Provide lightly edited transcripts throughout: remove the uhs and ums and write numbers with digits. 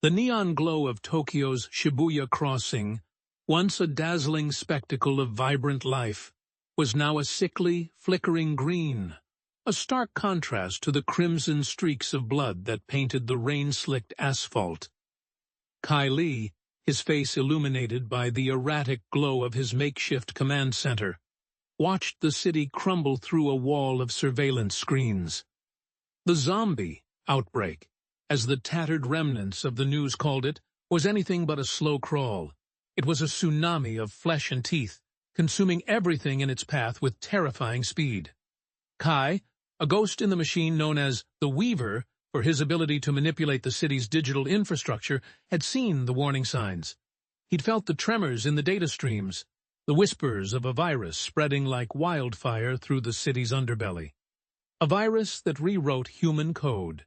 The neon glow of Tokyo's Shibuya crossing, once a dazzling spectacle of vibrant life, was now a sickly, flickering green, a stark contrast to the crimson streaks of blood that painted the rain-slicked asphalt. Kai Li, his face illuminated by the erratic glow of his makeshift command center, watched the city crumble through a wall of surveillance screens. The zombie outbreak, as the tattered remnants of the news called it, was anything but a slow crawl. It was a tsunami of flesh and teeth, consuming everything in its path with terrifying speed. Kai, a ghost in the machine known as the Weaver for his ability to manipulate the city's digital infrastructure, had seen the warning signs. He'd felt the tremors in the data streams, the whispers of a virus spreading like wildfire through the city's underbelly. A virus that rewrote human code,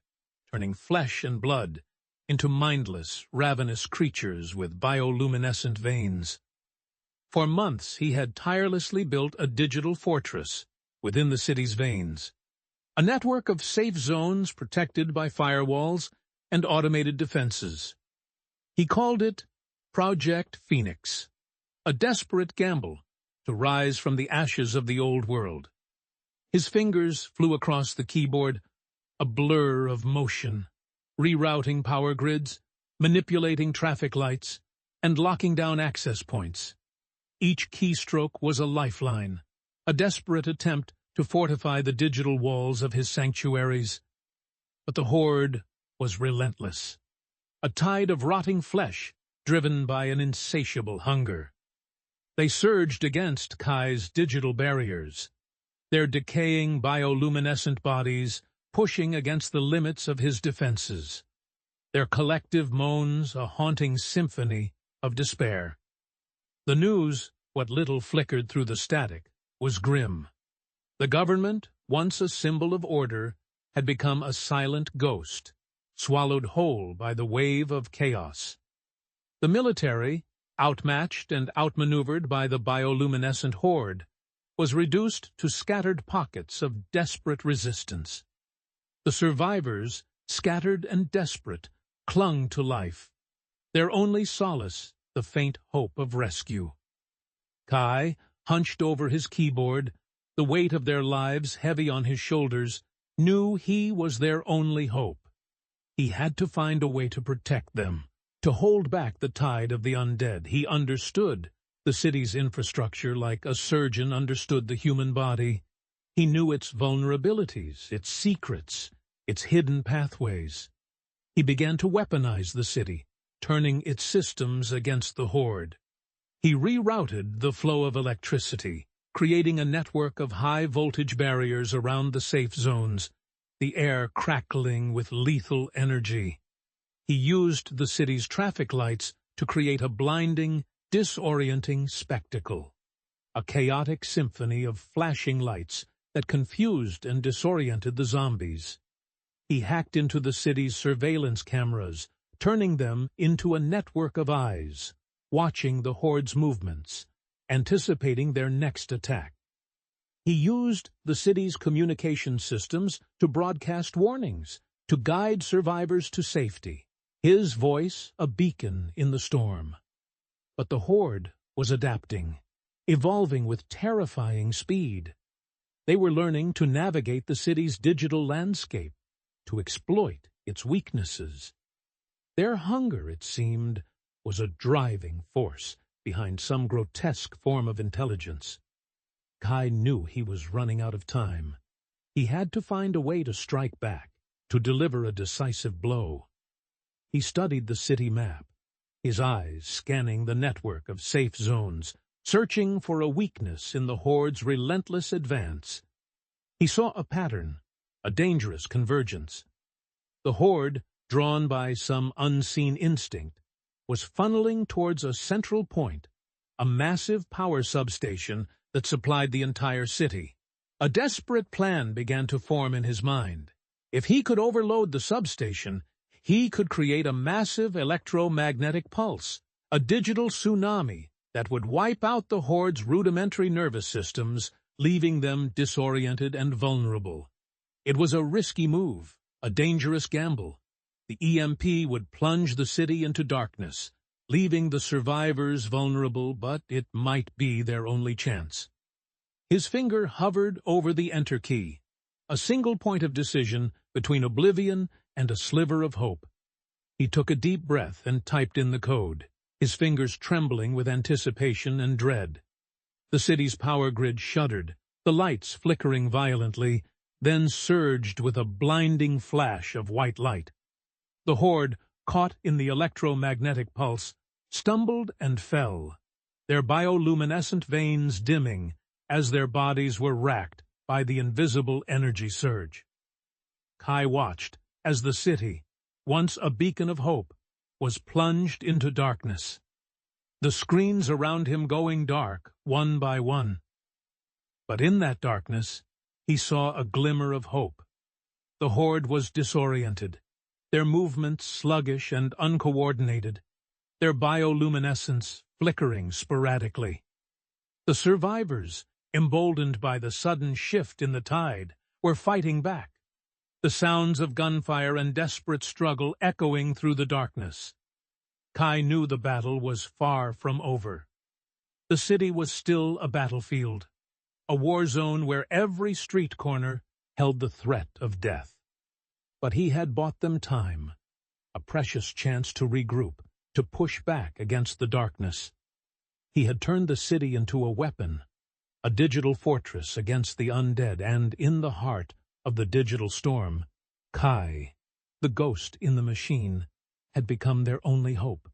turning flesh and blood into mindless, ravenous creatures with bioluminescent veins. For months he had tirelessly built a digital fortress within the city's veins, a network of safe zones protected by firewalls and automated defenses. He called it Project Phoenix, a desperate gamble to rise from the ashes of the old world. His fingers flew across the keyboard, a blur of motion, rerouting power grids, manipulating traffic lights, and locking down access points. Each keystroke was a lifeline, a desperate attempt to fortify the digital walls of his sanctuaries. But the Horde was relentless, a tide of rotting flesh driven by an insatiable hunger. They surged against Kai's digital barriers, their decaying bioluminescent bodies pushing against the limits of his defenses, their collective moans a haunting symphony of despair. The news, what little flickered through the static, was grim. The government, once a symbol of order, had become a silent ghost, swallowed whole by the wave of chaos. The military, outmatched and outmaneuvered by the bioluminescent Horde, was reduced to scattered pockets of desperate resistance. The survivors, scattered and desperate, clung to life, their only solace the faint hope of rescue. Kai, hunched over his keyboard, the weight of their lives heavy on his shoulders, knew he was their only hope. He had to find a way to protect them, to hold back the tide of the undead. He understood the city's infrastructure like a surgeon understood the human body. He knew its vulnerabilities, its secrets, its hidden pathways. He began to weaponize the city, turning its systems against the Horde. He rerouted the flow of electricity, creating a network of high-voltage barriers around the safe zones, the air crackling with lethal energy. He used the city's traffic lights to create a blinding, disorienting spectacle, a chaotic symphony of flashing lights that confused and disoriented the zombies. He hacked into the city's surveillance cameras, turning them into a network of eyes, watching the Horde's movements, anticipating their next attack. He used the city's communication systems to broadcast warnings, to guide survivors to safety, his voice a beacon in the storm. But the Horde was adapting, evolving with terrifying speed. They were learning to navigate the city's digital landscape, to exploit its weaknesses. Their hunger, it seemed, was a driving force behind some grotesque form of intelligence. Kai knew he was running out of time. He had to find a way to strike back, to deliver a decisive blow. He studied the city map, his eyes scanning the network of safe zones, searching for a weakness in the Horde's relentless advance. He saw a pattern, a dangerous convergence. The Horde, drawn by some unseen instinct, was funneling towards a central point, a massive power substation that supplied the entire city. A desperate plan began to form in his mind. If he could overload the substation, he could create a massive electromagnetic pulse, a digital tsunami that would wipe out the Horde's rudimentary nervous systems, leaving them disoriented and vulnerable. It was a risky move, a dangerous gamble, The EMP would plunge the city into darkness, leaving the survivors vulnerable, but it might be their only chance. His finger hovered over the Enter key, a single point of decision between oblivion and a sliver of hope. He took a deep breath and typed in the code, his fingers trembling with anticipation and dread. The city's power grid shuddered, the lights flickering violently, then surged with a blinding flash of white light. The Horde, caught in the electromagnetic pulse, stumbled and fell, their bioluminescent veins dimming as their bodies were racked by the invisible energy surge. Kai watched as the city, once a beacon of hope, was plunged into darkness. The screens around him going dark, one by one. But in that darkness, he saw a glimmer of hope. The Horde was disoriented, their movements sluggish and uncoordinated, their bioluminescence flickering sporadically. The survivors, emboldened by the sudden shift in the tide, were fighting back, the sounds of gunfire and desperate struggle echoing through the darkness. Kai knew the battle was far from over. The city was still a battlefield, a war zone where every street corner held the threat of death. But he had bought them time, a precious chance to regroup, to push back against the darkness. He had turned the city into a weapon, a digital fortress against the undead, and in the heart of the digital storm, Kai, the ghost in the machine, had become their only hope.